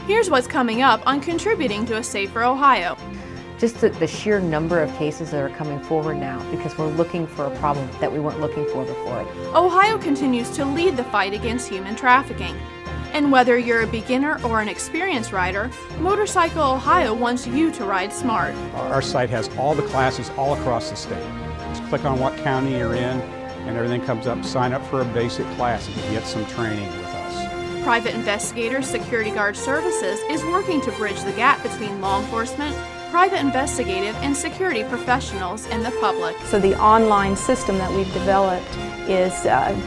Here's what's coming up on Contributing to a Safer Ohio. Just the sheer number of cases that are coming forward now because we're looking for a problem that we weren't looking for before. Ohio continues to lead the fight against human trafficking. And whether you're a beginner or an experienced rider, Motorcycle Ohio wants you to ride smart. Our site has all the classes all across the state. Just click on what county you're in and everything comes up. Sign up for a basic class and get some training with us. Private Investigator Security Guard Services is working to bridge the gap between law enforcement, private investigative, and security professionals and the public. So the online system that we've developed is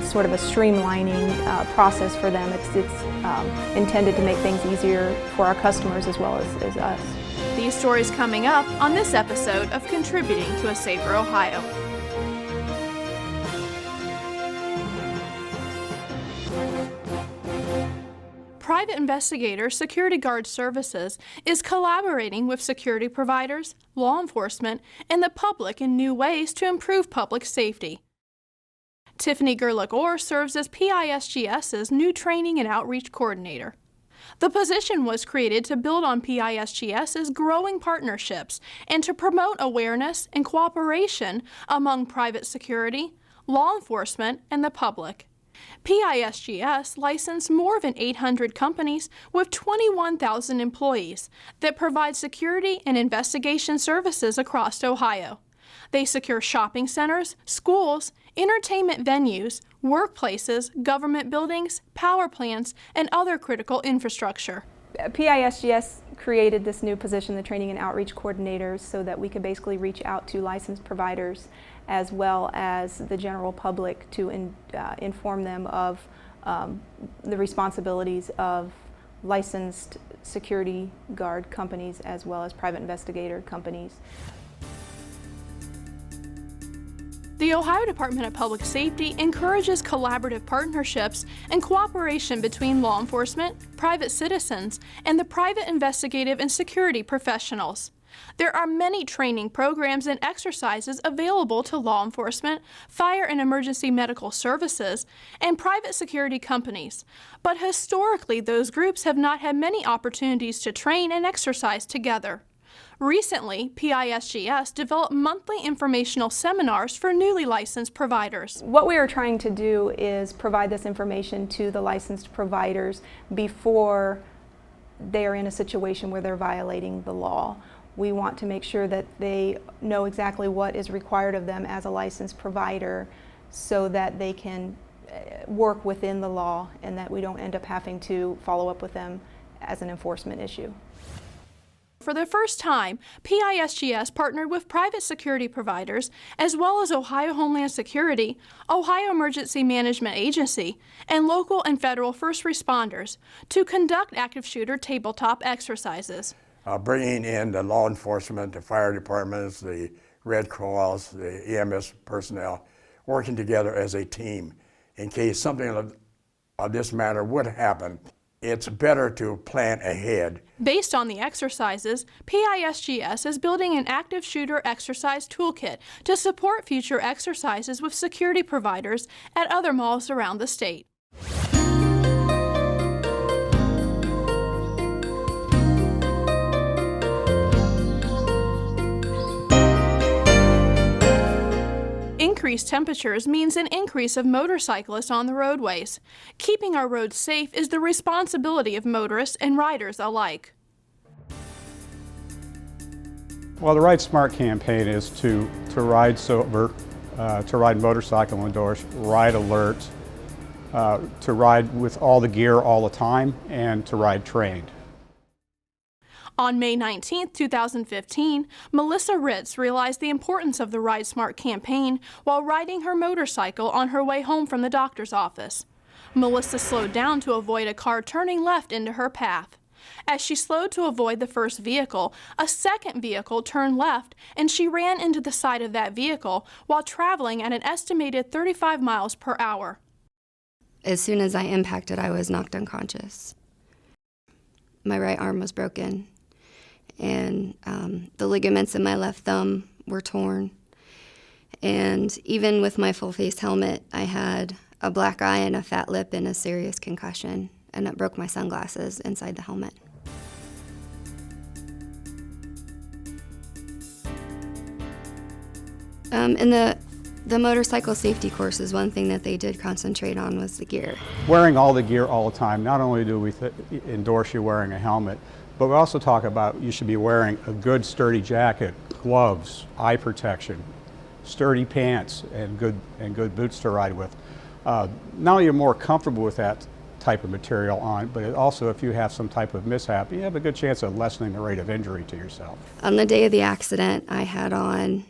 sort of a streamlining process for them. It's intended to make things easier for our customers as well as us. These stories coming up on this episode of Contributing to a Safer Ohio. Private Investigator Security Guard Services is collaborating with security providers, law enforcement, and the public in new ways to improve public safety. Tiffany Gerlich-Orr serves as PISGS's new Training and Outreach Coordinator. The position was created to build on PISGS's growing partnerships and to promote awareness and cooperation among private security, law enforcement, and the public. PISGS licensed more than 800 companies with 21,000 employees that provide security and investigation services across Ohio. They secure shopping centers, schools, entertainment venues, workplaces, government buildings, power plants, and other critical infrastructure. PISGS created this new position, the Training and Outreach Coordinators, so that we could basically reach out to licensed providers as well as the general public to inform them of the responsibilities of licensed security guard companies as well as private investigator companies. The Ohio Department of Public Safety encourages collaborative partnerships and cooperation between law enforcement, private citizens, and the private investigative and security professionals. There are many training programs and exercises available to law enforcement, fire and emergency medical services, and private security companies, but historically those groups have not had many opportunities to train and exercise together. Recently, PISGS developed monthly informational seminars for newly licensed providers. What we are trying to do is provide this information to the licensed providers before they are in a situation where they're violating the law. We want to make sure that they know exactly what is required of them as a licensed provider so that they can work within the law and that we don't end up having to follow up with them as an enforcement issue. For the first time, PISGS partnered with private security providers as well as Ohio Homeland Security, Ohio Emergency Management Agency, and local and federal first responders to conduct active shooter tabletop exercises. Bringing in the law enforcement, the fire departments, the Red Cross, the EMS personnel, working together as a team in case something of this matter would happen. It's better to plan ahead. Based on the exercises, PISGS is building an active shooter exercise toolkit to support future exercises with security providers at other malls around the state. Increased temperatures means an increase of motorcyclists on the roadways. Keeping our roads safe is the responsibility of motorists and riders alike. Well, the Ride Smart campaign is to ride sober, to ride motorcycle indoors, ride alert, to ride with all the gear all the time, and to ride trained. On May 19, 2015, Melissa Ritz realized the importance of the Ride Smart campaign while riding her motorcycle on her way home from the doctor's office. Melissa slowed down to avoid a car turning left into her path. As she slowed to avoid the first vehicle, a second vehicle turned left and she ran into the side of that vehicle while traveling at an estimated 35 miles per hour. As soon as I impacted, I was knocked unconscious. My right arm was broken, and the ligaments in my left thumb were torn. And even with my full face helmet, I had a black eye and a fat lip and a serious concussion, and it broke my sunglasses inside the helmet. In the motorcycle safety courses, one thing that they did concentrate on was the gear. Wearing all the gear all the time, not only do we endorse you wearing a helmet, but we also talk about you should be wearing a good sturdy jacket, gloves, eye protection, sturdy pants, and good boots to ride with. Not only you're more comfortable with that type of material on, but it also, if you have some type of mishap, you have a good chance of lessening the rate of injury to yourself. On the day of the accident, I had on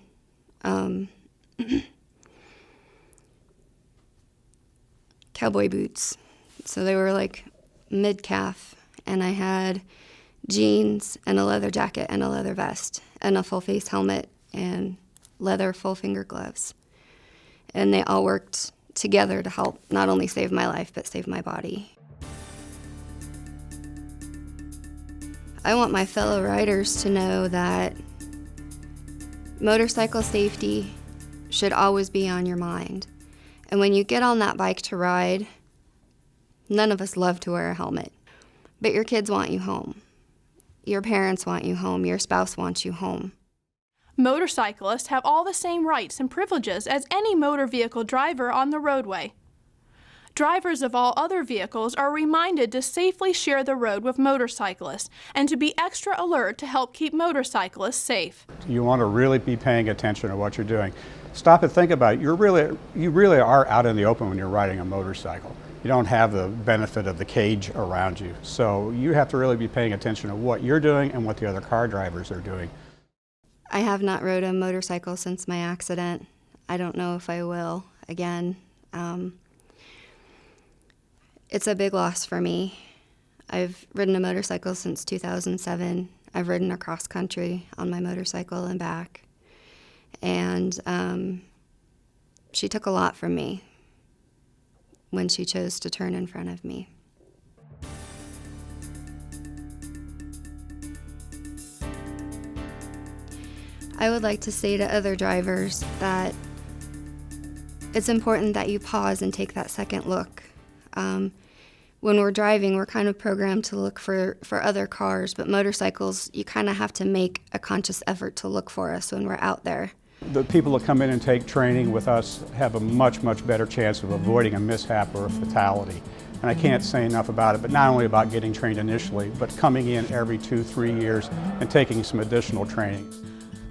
cowboy boots. So they were like mid-calf, and I had jeans and a leather jacket and a leather vest and a full face helmet and leather full finger gloves. And they all worked together to help not only save my life, but save my body. I want my fellow riders to know that motorcycle safety should always be on your mind. And when you get on that bike to ride, none of us love to wear a helmet, but your kids want you home. Your parents want you home. Your spouse wants you home. Motorcyclists have all the same rights and privileges as any motor vehicle driver on the roadway. Drivers of all other vehicles are reminded to safely share the road with motorcyclists and to be extra alert to help keep motorcyclists safe. You want to really be paying attention to what you're doing. Stop and think about it. You really are out in the open when you're riding a motorcycle. You don't have the benefit of the cage around you. So you have to really be paying attention to what you're doing and what the other car drivers are doing. I have not rode a motorcycle since my accident. I don't know if I will again. It's a big loss for me. I've ridden a motorcycle since 2007. I've ridden across country on my motorcycle and back. And she took a lot from me when she chose to turn in front of me. I would like to say to other drivers that it's important that you pause and take that second look. When we're driving, we're kind of programmed to look for other cars, but motorcycles, you kind of have to make a conscious effort to look for us when we're out there. The people that come in and take training with us have a much, much better chance of avoiding a mishap or a fatality. And I can't say enough about it, but not only about getting trained initially, but coming in every 2-3 years and taking some additional training.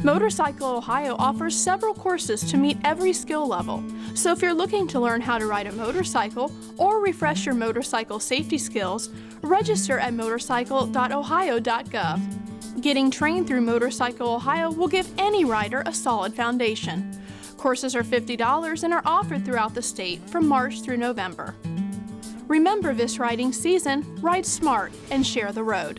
Motorcycle Ohio offers several courses to meet every skill level. So if you're looking to learn how to ride a motorcycle or refresh your motorcycle safety skills, register at motorcycle.ohio.gov. Getting trained through Motorcycle Ohio will give any rider a solid foundation. Courses are $50 and are offered throughout the state from March through November. Remember this riding season, ride smart and share the road.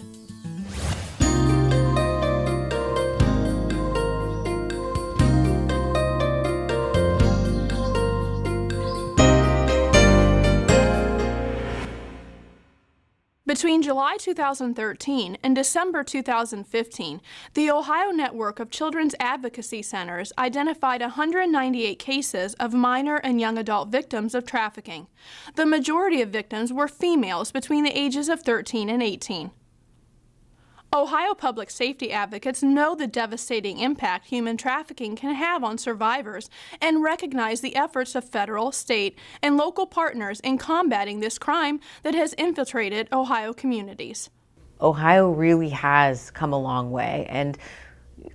Between July 2013 and December 2015, the Ohio Network of Children's Advocacy Centers identified 198 cases of minor and young adult victims of trafficking. The majority of victims were females between the ages of 13 and 18. Ohio public safety advocates know the devastating impact human trafficking can have on survivors and recognize the efforts of federal, state, and local partners in combating this crime that has infiltrated Ohio communities. Ohio really has come a long way, and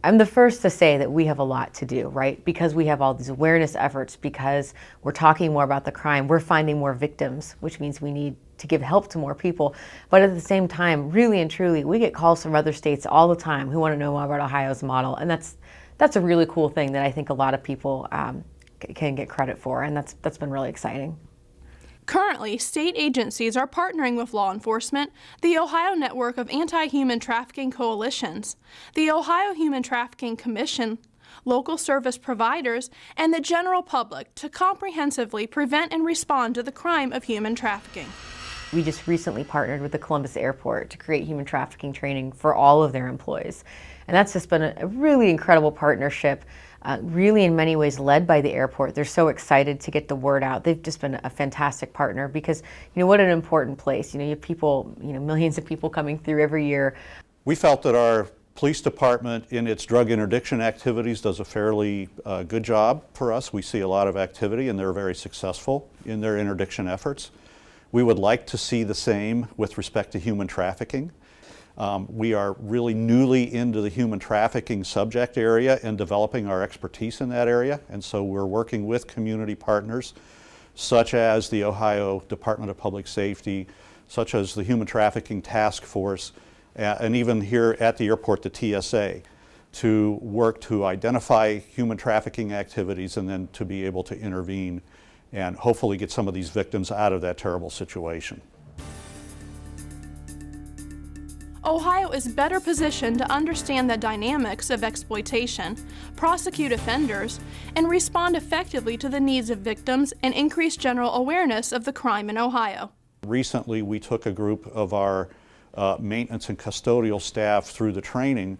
I'm the first to say that we have a lot to do, right? Because we have all these awareness efforts, because we're talking more about the crime, we're finding more victims, which means we need to give help to more people. But at the same time, really and truly, we get calls from other states all the time who want to know more about Ohio's model, and that's a really cool thing that I think a lot of people can get credit for, and that's been really exciting. Currently, state agencies are partnering with law enforcement, the Ohio Network of Anti-Human Trafficking Coalitions, the Ohio Human Trafficking Commission, local service providers, and the general public to comprehensively prevent and respond to the crime of human trafficking. We just recently partnered with the Columbus Airport to create human trafficking training for all of their employees. And that's just been a really incredible partnership, really in many ways led by the airport. They're so excited to get the word out. They've just been a fantastic partner because, what an important place. You have people, millions of people coming through every year. We felt that our Police department in its drug interdiction activities does a fairly good job for us. We see a lot of activity and they're very successful in their interdiction efforts. We would like to see the same with respect to human trafficking. We are really newly into the human trafficking subject area and developing our expertise in that area, and so we're working with community partners such as the Ohio Department of Public Safety, such as the Human Trafficking Task Force, and even here at the airport, the TSA, to work to identify human trafficking activities and then to be able to intervene and hopefully get some of these victims out of that terrible situation. Ohio is better positioned to understand the dynamics of exploitation, prosecute offenders, and respond effectively to the needs of victims and increase general awareness of the crime in Ohio. Recently, we took a group of our maintenance and custodial staff through the training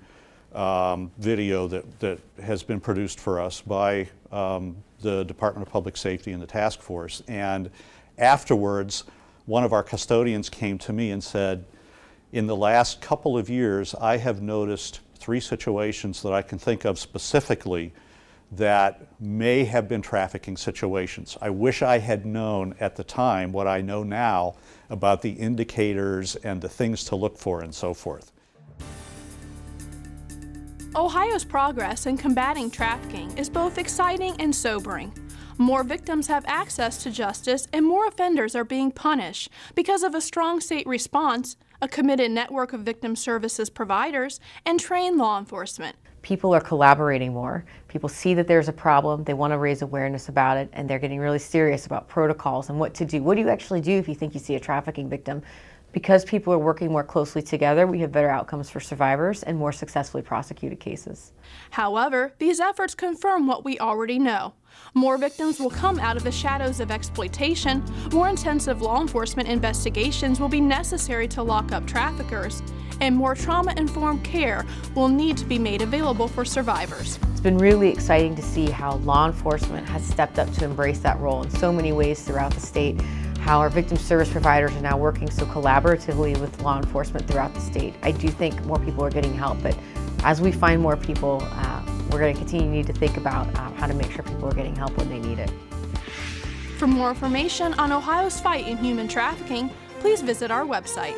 video that has been produced for us by the Department of Public Safety and the task force. And afterwards, one of our custodians came to me and said, in the last couple of years, I have noticed 3 situations that I can think of specifically that may have been trafficking situations. I wish I had known at the time what I know now about the indicators and the things to look for and so forth. Ohio's progress in combating trafficking is both exciting and sobering. More victims have access to justice and more offenders are being punished because of a strong state response, a committed network of victim services providers, and trained law enforcement. People are collaborating more. People see that there's a problem, they want to raise awareness about it, and they're getting really serious about protocols and what to do. What do you actually do if you think you see a trafficking victim? Because people are working more closely together, we have better outcomes for survivors and more successfully prosecuted cases. However, these efforts confirm what we already know. More victims will come out of the shadows of exploitation, more intensive law enforcement investigations will be necessary to lock up traffickers, and more trauma-informed care will need to be made available for survivors. It's been really exciting to see how law enforcement has stepped up to embrace that role in so many ways throughout the state, how our victim service providers are now working so collaboratively with law enforcement throughout the state. I do think more people are getting help, but as we find more people, we're going to continue to need to think about how to make sure people are getting help when they need it. For more information on Ohio's fight in human trafficking, please visit our website.